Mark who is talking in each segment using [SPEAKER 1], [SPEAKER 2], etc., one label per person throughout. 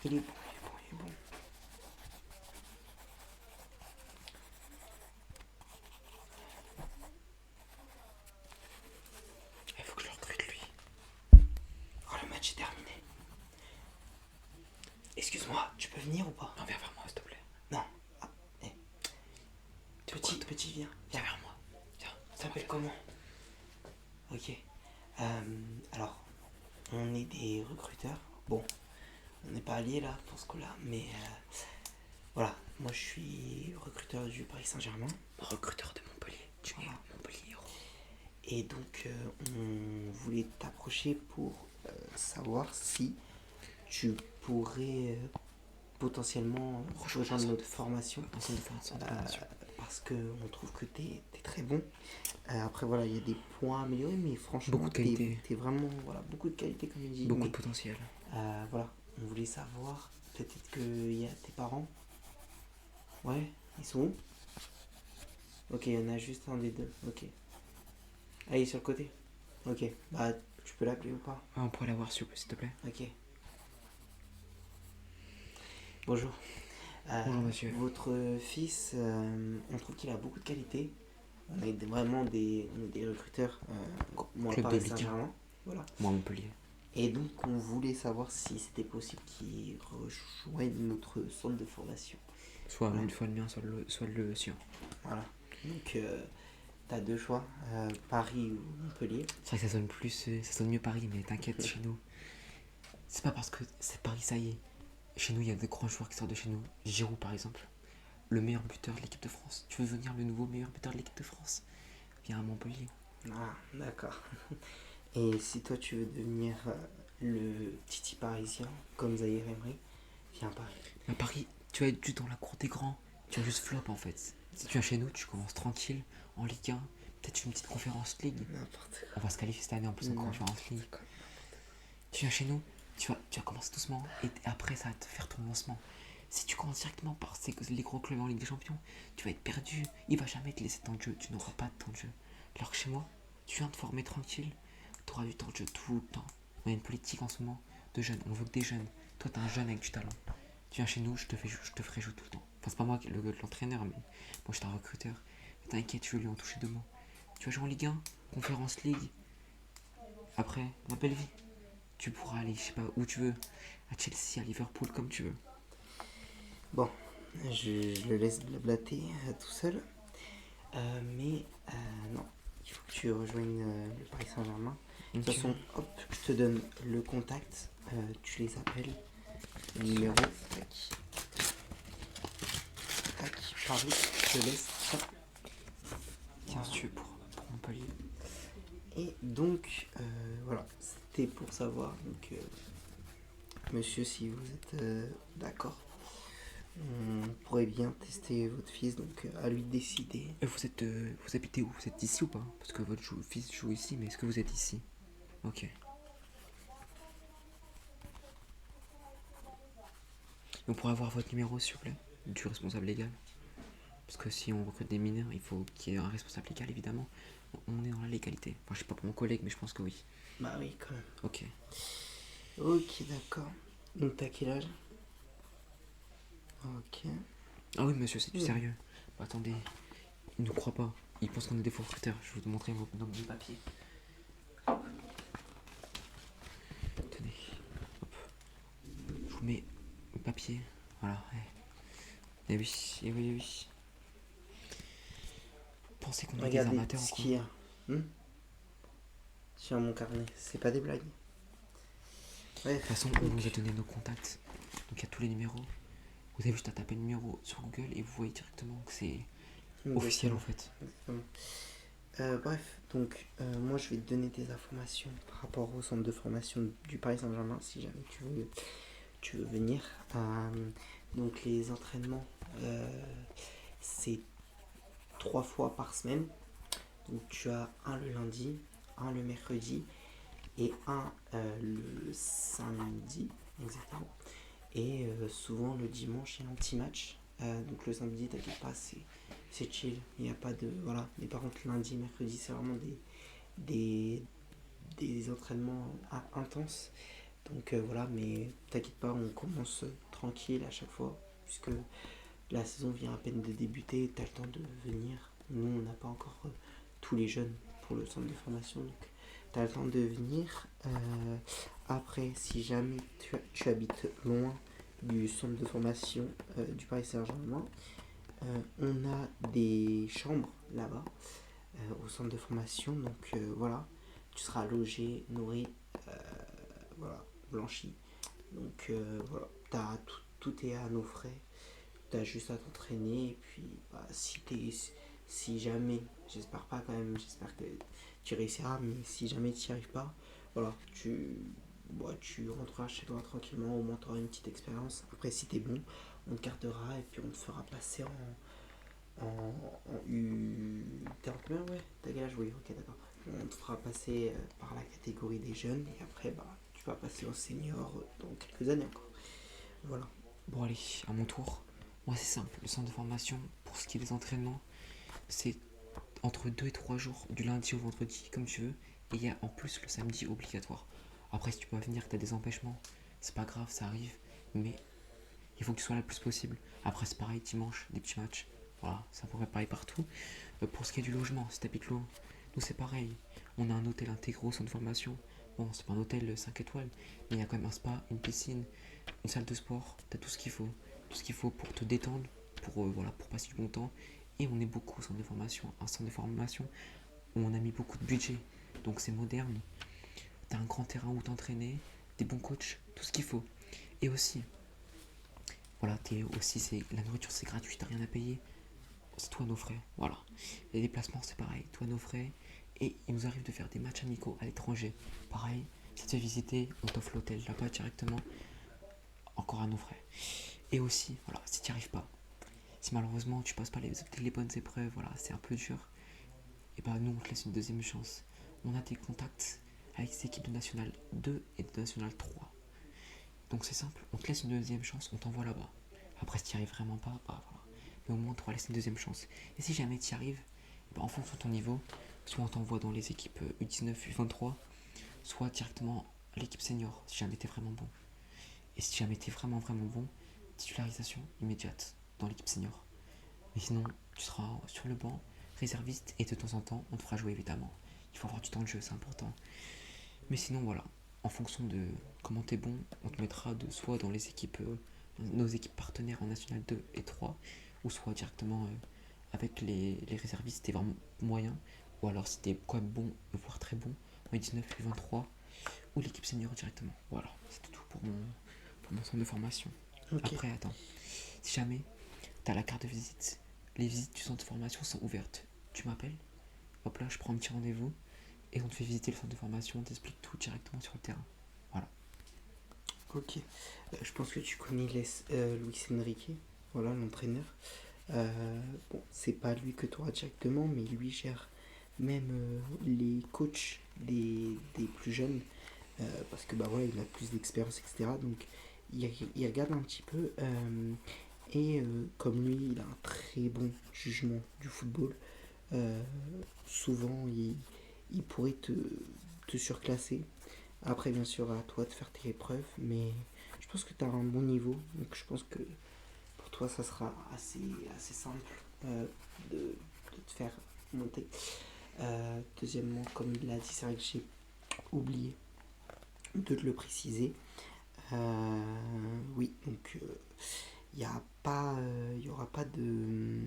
[SPEAKER 1] Il est bon, il est bon, il est bon. Il faut que je le recrute lui. Oh, le match est terminé. Excuse-moi, tu peux venir ou pas?
[SPEAKER 2] Non, viens vers moi, s'il te plaît.
[SPEAKER 1] Non. Ah, petit, viens.
[SPEAKER 2] Viens vers moi. Viens.
[SPEAKER 1] T'appelles comment? Ok. Alors, on est des recruteurs. Bon, on n'est pas alliés là pour ce coup-là, mais voilà. Moi, je suis recruteur du Paris Saint-Germain.
[SPEAKER 2] Recruteur de Montpellier. Tu es Montpellier héros.
[SPEAKER 1] Et donc, on voulait t'approcher pour savoir si tu pourrais potentiellement rejoindre notre formation. Parce qu'on trouve que t'es très bon. Après, voilà, il y a des points à améliorer, mais franchement,
[SPEAKER 2] beaucoup de qualité.
[SPEAKER 1] T'es vraiment, voilà, beaucoup de qualité, comme il dit.
[SPEAKER 2] Beaucoup de potentiel.
[SPEAKER 1] Voilà, on voulait savoir, peut-être qu'il y a tes parents. Ouais, ils sont où? Ok, il y en a juste un des deux, ok. Ah, il est sur le côté? Ok, bah, tu peux l'appeler ou pas?
[SPEAKER 2] Ah, on pourrait l'avoir s'il te plaît.
[SPEAKER 1] Ok. Bonjour.
[SPEAKER 2] Bonjour monsieur.
[SPEAKER 1] Votre fils, on trouve qu'il a beaucoup de qualité. On est vraiment des recruteurs, moi
[SPEAKER 2] Club
[SPEAKER 1] Paris
[SPEAKER 2] de Ligue 1.
[SPEAKER 1] Saint-Germain. Voilà.
[SPEAKER 2] Moi Montpellier.
[SPEAKER 1] Et donc on voulait savoir si c'était possible qu'il rejoigne notre centre de formation.
[SPEAKER 2] Soit une fois le mien, soit le sien.
[SPEAKER 1] Voilà. Donc t'as deux choix, Paris ou Montpellier.
[SPEAKER 2] C'est vrai que ça sonne mieux Paris, mais t'inquiète, chez nous. C'est pas parce que c'est Paris, ça y est. Chez nous, il y a de grands joueurs qui sortent de chez nous. Giroud par exemple. Le meilleur buteur de l'équipe de France. Tu veux devenir le nouveau meilleur buteur de l'équipe de France? Viens à Montpellier.
[SPEAKER 1] Ah, d'accord. Et si toi tu veux devenir le Titi parisien, comme Zahir Emery, viens à Paris.
[SPEAKER 2] À Paris, tu vas être juste dans la cour des grands. Tu vas juste flop en fait. Si tu viens chez nous, tu commences tranquille en Ligue 1. Peut-être une petite conférence League.
[SPEAKER 1] N'importe quoi.
[SPEAKER 2] On va se qualifier cette année en plus en conférence League. Tu viens chez nous, tu vas commencer doucement et après ça va te faire ton lancement. Si tu commences directement par les gros clubs en Ligue des Champions, tu vas être perdu. Il va jamais te laisser de temps de jeu. Tu n'auras pas de temps de jeu. Alors que chez moi, tu viens te former tranquille. Tu auras du temps de jeu tout le temps. On a une politique en ce moment de jeunes. On veut que des jeunes. Toi, t'es un jeune avec du talent. Tu viens chez nous, je te ferai jouer tout le temps. Enfin, c'est pas moi l'entraîneur, mais moi, je suis un recruteur. Mais t'inquiète, je vais lui en toucher deux mots. Tu vas jouer en Ligue 1, Conférence League. Après, la belle vie. Tu pourras aller, je sais pas, où tu veux. À Chelsea, à Liverpool, comme tu veux.
[SPEAKER 1] Bon, je le laisse blablater tout seul. Mais non, il faut que tu rejoignes le Paris Saint-Germain. De toute façon, hop, je te donne le contact. Tu les appelles. Le numéro. Tac. Tac. Paris, je te laisse ça.
[SPEAKER 2] Tiens, si tu veux, pour Montpellier.
[SPEAKER 1] Et donc, voilà, c'était pour savoir, donc, monsieur, si vous êtes d'accord, on pourrait bien tester votre fils, donc à lui de décider.
[SPEAKER 2] Vous habitez où? Vous êtes ici ou pas? Parce que votre fils joue ici, mais est-ce que vous êtes ici? Ok. On pourrait avoir votre numéro, s'il vous plaît, du responsable légal. Parce que si on recrute des mineurs, il faut qu'il y ait un responsable légal, évidemment. On est dans la légalité. Enfin, je sais pas pour mon collègue, mais je pense que oui.
[SPEAKER 1] Bah oui, quand même.
[SPEAKER 2] Ok.
[SPEAKER 1] Ok, d'accord. Donc t'as quel âge? Ok.
[SPEAKER 2] Ah oui, monsieur, c'est du sérieux. Bah, attendez, il ne croit pas. Il pense qu'on est des faux recruteurs. Je vais vous montrer nos papiers. Tenez. Hop. Je vous mets le papier. Voilà. Et oui, et oui, et oui. Pensez qu'on est des
[SPEAKER 1] Regardez
[SPEAKER 2] armateurs
[SPEAKER 1] ce
[SPEAKER 2] ou
[SPEAKER 1] qu'il y
[SPEAKER 2] quoi?
[SPEAKER 1] a. Sur mon carnet, c'est pas des blagues.
[SPEAKER 2] De toute façon, on vous a donné nos contacts. Donc il y a tous les numéros. Vous avez juste à taper le numéro sur Google et vous voyez directement que c'est officiel en fait.
[SPEAKER 1] Exactement. Bref, donc moi je vais te donner des informations par rapport au centre de formation du Paris Saint-Germain si jamais tu veux venir. Donc les entraînements, c'est 3 fois par semaine. Donc tu as un le lundi, un le mercredi et un le samedi, exactement. Et souvent le dimanche, il y a un petit match. Donc le samedi, t'inquiète pas, c'est chill. Il n'y a pas de. Voilà. Mais par contre, lundi, mercredi, c'est vraiment des entraînements intenses. Donc voilà, mais t'inquiète pas, on commence tranquille à chaque fois, puisque la saison vient à peine de débuter, t'as le temps de venir. Nous, on n'a pas encore tous les jeunes pour le centre de formation, donc t'as le temps de venir. Après, si jamais tu habites loin du centre de formation du Paris Saint-Germain, on a des chambres là-bas au centre de formation, donc voilà, tu seras logé, nourri, voilà, blanchi. Donc voilà, tout est à nos frais. T'as juste à t'entraîner et puis bah, si jamais, j'espère pas quand même, j'espère que tu réussiras, mais si jamais tu n'y arrives pas, voilà, tu rentreras chez toi tranquillement, au moins tu auras une petite expérience. Après, si t'es bon, on te gardera et puis on te fera passer en U. T'es en combien? Ouais, t'as quel âge? Oui, ok, d'accord. On te fera passer par la catégorie des jeunes et après, bah, tu vas passer en senior dans quelques années encore. Voilà.
[SPEAKER 2] Bon, allez, à mon tour. Moi, c'est simple. Le centre de formation, pour ce qui est des entraînements, c'est entre 2 et 3 jours, du lundi au vendredi, comme tu veux. Et il y a en plus le samedi obligatoire. Après, si tu peux pas venir, que tu as des empêchements, c'est pas grave, ça arrive. Mais il faut que tu sois là le plus possible. Après, c'est pareil, dimanche, des petits matchs. Voilà, ça pourrait pareil partout. Pour ce qui est du logement, si t'habites loin, nous c'est pareil. On a un hôtel intégré au centre de formation. Bon, c'est pas un hôtel 5 étoiles, mais il y a quand même un spa, une piscine, une salle de sport. T'as tout ce qu'il faut. Tout ce qu'il faut pour te détendre, voilà, pour passer du bon temps. Et on est beaucoup au centre de formation. Un centre de formation où on a mis beaucoup de budget. Donc c'est moderne. T'as un grand terrain où t'entraîner, des bons coachs, tout ce qu'il faut. Et aussi, voilà, la nourriture c'est gratuit, t'as rien à payer. C'est toi nos frais, voilà. Les déplacements c'est pareil, toi nos frais. Et il nous arrive de faire des matchs amicaux à l'étranger. Pareil, si tu fais visiter, on t'offre l'hôtel là-bas directement, encore à nos frais. Et aussi, voilà, si tu n'y arrives pas, si malheureusement tu passes pas les bonnes épreuves, voilà, c'est un peu dur, et bah nous on te laisse une deuxième chance. On a des contacts avec les équipes de National 2 et de National 3. Donc c'est simple, on te laisse une deuxième chance, on t'envoie là-bas. Après si tu n'y arrives vraiment pas, bah voilà. Mais au moins on te laisse une deuxième chance. Et si jamais tu y arrives, bah, en fonction de ton niveau, soit on t'envoie dans les équipes U19, U23, soit directement à l'équipe senior, si jamais t'es vraiment bon. Et si jamais t'es vraiment vraiment bon, titularisation immédiate dans l'équipe senior. Mais sinon, tu seras sur le banc, réserviste, et de temps en temps, on te fera jouer évidemment. Il faut avoir du temps de jeu, c'est important. Mais sinon, voilà, en fonction de comment t'es bon, on te mettra soit dans les équipes, nos équipes partenaires en National 2 et 3, ou soit directement avec les réservistes, t'es vraiment moyen, ou alors si t'es quand même bon, voire très bon, en U19, U23, ou l'équipe senior directement. Voilà, c'est tout pour mon centre de formation.
[SPEAKER 1] Ok.
[SPEAKER 2] Après, attends, si jamais t'as la carte de visite, les visites du centre de formation sont ouvertes. Tu m'appelles, hop là, je prends un petit rendez-vous et on te fait visiter le centre de formation, on t'explique tout directement sur le terrain. Voilà.
[SPEAKER 1] Ok. Je pense que tu connais Luis Enrique, voilà l'entraîneur. Bon, c'est pas lui que tu auras directement, mais lui gère même les coachs des plus jeunes, parce que bah voilà, il a plus d'expérience, etc. Donc il regarde un petit peu, et comme lui, il a un très bon jugement du football. euh, Souvent, il pourrait te surclasser. Après, bien sûr, à toi de faire tes épreuves, mais je pense que tu as un bon niveau, donc je pense que pour toi, ça sera assez simple de te faire monter. Deuxièmement, comme il l'a dit, c'est vrai que j'ai oublié de te le préciser. Oui, donc il n'y a pas, il y aura pas de,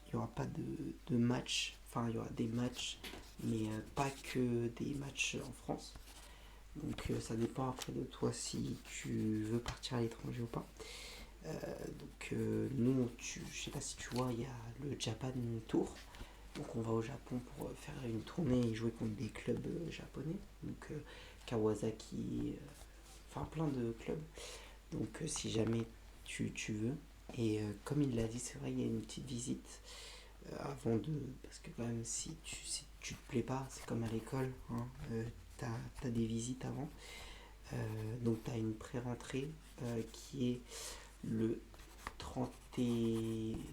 [SPEAKER 1] il y aura pas de match. Enfin, il y aura des matchs, mais pas que des matchs en France. Donc ça dépend après de toi si tu veux partir à l'étranger ou pas. Nous, je sais pas si tu vois, il y a le Japan Tour. Donc on va au Japon pour faire une tournée et jouer contre des clubs japonais. Donc Kawasaki, enfin plein de clubs. Donc si jamais tu veux. Et comme il l'a dit, c'est vrai, il y a une petite visite avant de... Parce que quand même, si tu te plais pas, c'est comme à l'école. Hein, t'as des visites avant. Donc tu as une pré-rentrée qui est le 30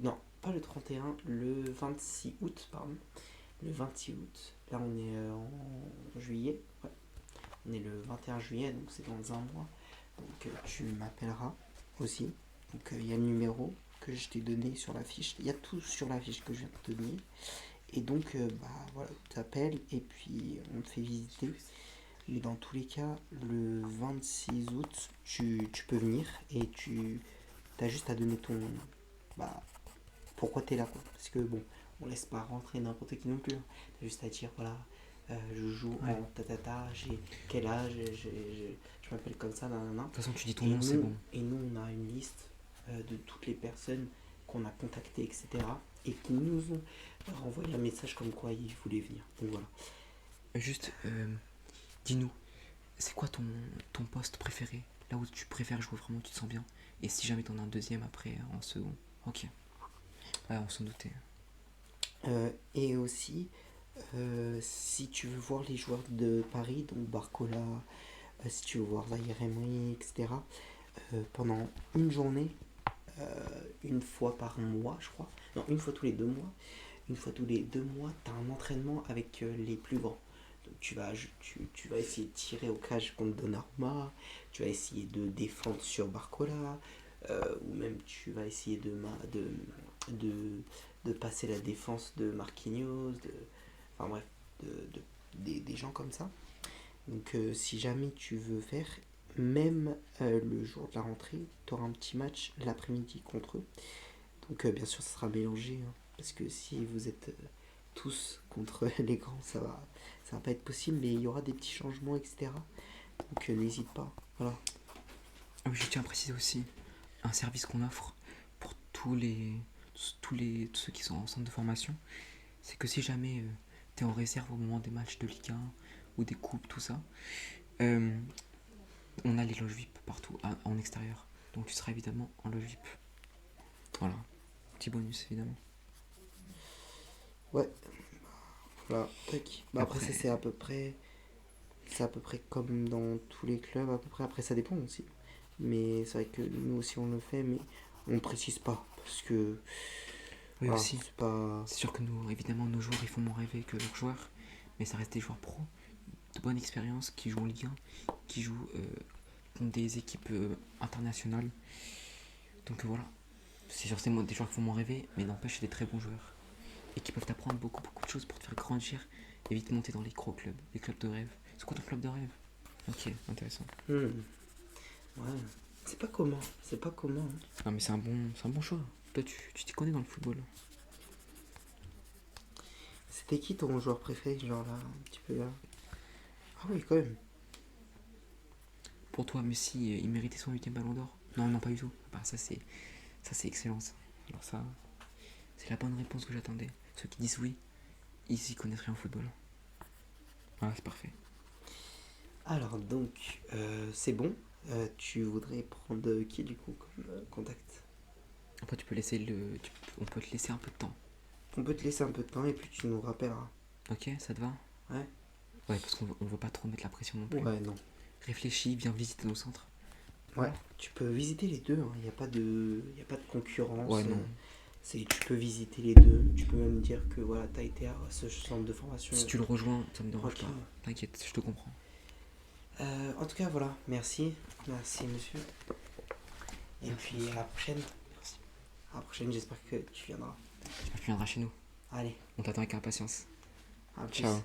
[SPEAKER 1] non, pas le 31, le 26 août, pardon. Le 26 août. Là, on est en juillet. Ouais. On est le 21 juillet, donc c'est dans un mois. Donc tu m'appelleras aussi. Donc il y a le numéro que je t'ai donné sur la fiche. Il y a tout sur la fiche que je viens de te donner. Et donc bah voilà, tu t'appelles et puis on te fait visiter. Mais dans tous les cas, le 26 août, tu peux venir et tu as juste à donner ton... Bah, pourquoi t'es là, quoi. Parce que bon, on laisse pas rentrer n'importe qui non plus. Hein. T'as juste à dire, voilà, je joue
[SPEAKER 2] Ouais.
[SPEAKER 1] en tatata, j'ai quel âge, je m'appelle comme ça, nanana.
[SPEAKER 2] De toute façon, tu dis ton nom, c'est bon.
[SPEAKER 1] Et nous, on a une liste de toutes les personnes qu'on a contactées, etc. Et qui nous ont renvoyé un message comme quoi ils voulaient venir. Donc voilà.
[SPEAKER 2] Juste, dis-nous, c'est quoi ton poste préféré? Là où tu préfères jouer vraiment, tu te sens bien. Et si jamais t'en as un deuxième après, en second. Ok. Ouais, on s'en doutait.
[SPEAKER 1] Et aussi, si tu veux voir les joueurs de Paris, donc Barcola, si tu veux voir Zaire Emery, etc., pendant une journée, une fois par mois, je crois, non, une fois tous les 2 mois, une fois tous les 2 mois, tu as un entraînement avec les plus grands. Donc tu vas essayer de tirer au cage contre Donnarumma, tu vas essayer de défendre sur Barcola, ou même tu vas essayer de, de passer la défense de Marquinhos, enfin bref, des gens comme ça. Donc si jamais tu veux faire, même le jour de la rentrée, tu auras un petit match l'après-midi contre eux. Donc bien sûr, ça sera mélangé, hein, parce que si vous êtes tous contre les grands, ça va pas être possible, mais il y aura des petits changements, etc. Donc n'hésite pas. Voilà.
[SPEAKER 2] Ah oui, je tiens à préciser aussi un service qu'on offre pour tous ceux qui sont en centre de formation. C'est que si jamais t'es en réserve au moment des matchs de Ligue 1 ou des coupes, tout ça, euh, on a les loges VIP partout en extérieur. Donc tu seras évidemment en loge VIP. Voilà. Petit bonus évidemment.
[SPEAKER 1] Ouais, voilà. Tac. Bah, après,
[SPEAKER 2] Après,
[SPEAKER 1] ça c'est à peu près comme dans tous les clubs, à peu près. Après, ça dépend aussi. Mais c'est vrai que nous aussi on le fait, mais on ne précise pas. Parce que,
[SPEAKER 2] oui
[SPEAKER 1] voilà,
[SPEAKER 2] aussi.
[SPEAKER 1] c'est pas.
[SPEAKER 2] C'est sûr que nous, évidemment, nos joueurs ils font moins rêver que leurs joueurs, mais ça reste des joueurs pros de bonne expérience qui jouent en Ligue 1, qui jouent contre des équipes internationales. Donc voilà, c'est sûr c'est des joueurs qui font moins rêver, mais n'empêche c'est des très bons joueurs et qui peuvent t'apprendre beaucoup beaucoup de choses pour te faire grandir et vite monter dans les gros clubs, les clubs de rêve. C'est quoi ton club de rêve? Ok, intéressant.
[SPEAKER 1] Hmm. Ouais. C'est pas commun. C'est pas commun. Hein.
[SPEAKER 2] Non mais c'est un bon choix. Toi tu t'y connais dans le football.
[SPEAKER 1] C'était qui ton joueur préféré, genre là, un petit peu là? Ah oui, quand même.
[SPEAKER 2] Pour toi, Messi, il méritait son 8ème ballon d'or? Non, non, pas du tout. Bah, ça c'est excellent. Ça. Alors ça, c'est la bonne réponse que j'attendais. Ceux qui disent oui, ils s'y connaissent rien en football. Voilà, c'est parfait.
[SPEAKER 1] Alors donc, c'est bon. Tu voudrais prendre qui du coup comme contact?
[SPEAKER 2] Après, on peut te laisser un peu de temps.
[SPEAKER 1] On peut te laisser un peu de temps et puis tu nous rappelleras.
[SPEAKER 2] Ok, ça te va?
[SPEAKER 1] Ouais.
[SPEAKER 2] Ouais, parce qu'on veut pas trop mettre la pression non plus.
[SPEAKER 1] Ouais, non.
[SPEAKER 2] Réfléchis, viens visiter nos centres.
[SPEAKER 1] Ouais. Tu peux visiter les deux. Il n'y a pas de concurrence.
[SPEAKER 2] Ouais, non.
[SPEAKER 1] Tu peux visiter les deux. Tu peux même dire que voilà, t'as été à ce centre de formation.
[SPEAKER 2] Si tu le rejoins, ça me dérange
[SPEAKER 1] Ok.
[SPEAKER 2] pas. T'inquiète, je te comprends.
[SPEAKER 1] En tout cas, voilà. Merci. Merci, monsieur. Et puis à la prochaine.
[SPEAKER 2] Merci.
[SPEAKER 1] À la prochaine, j'espère que tu viendras.
[SPEAKER 2] Tu viendras chez nous.
[SPEAKER 1] Allez,
[SPEAKER 2] On t'attend avec impatience.
[SPEAKER 1] à plus.
[SPEAKER 2] Ciao.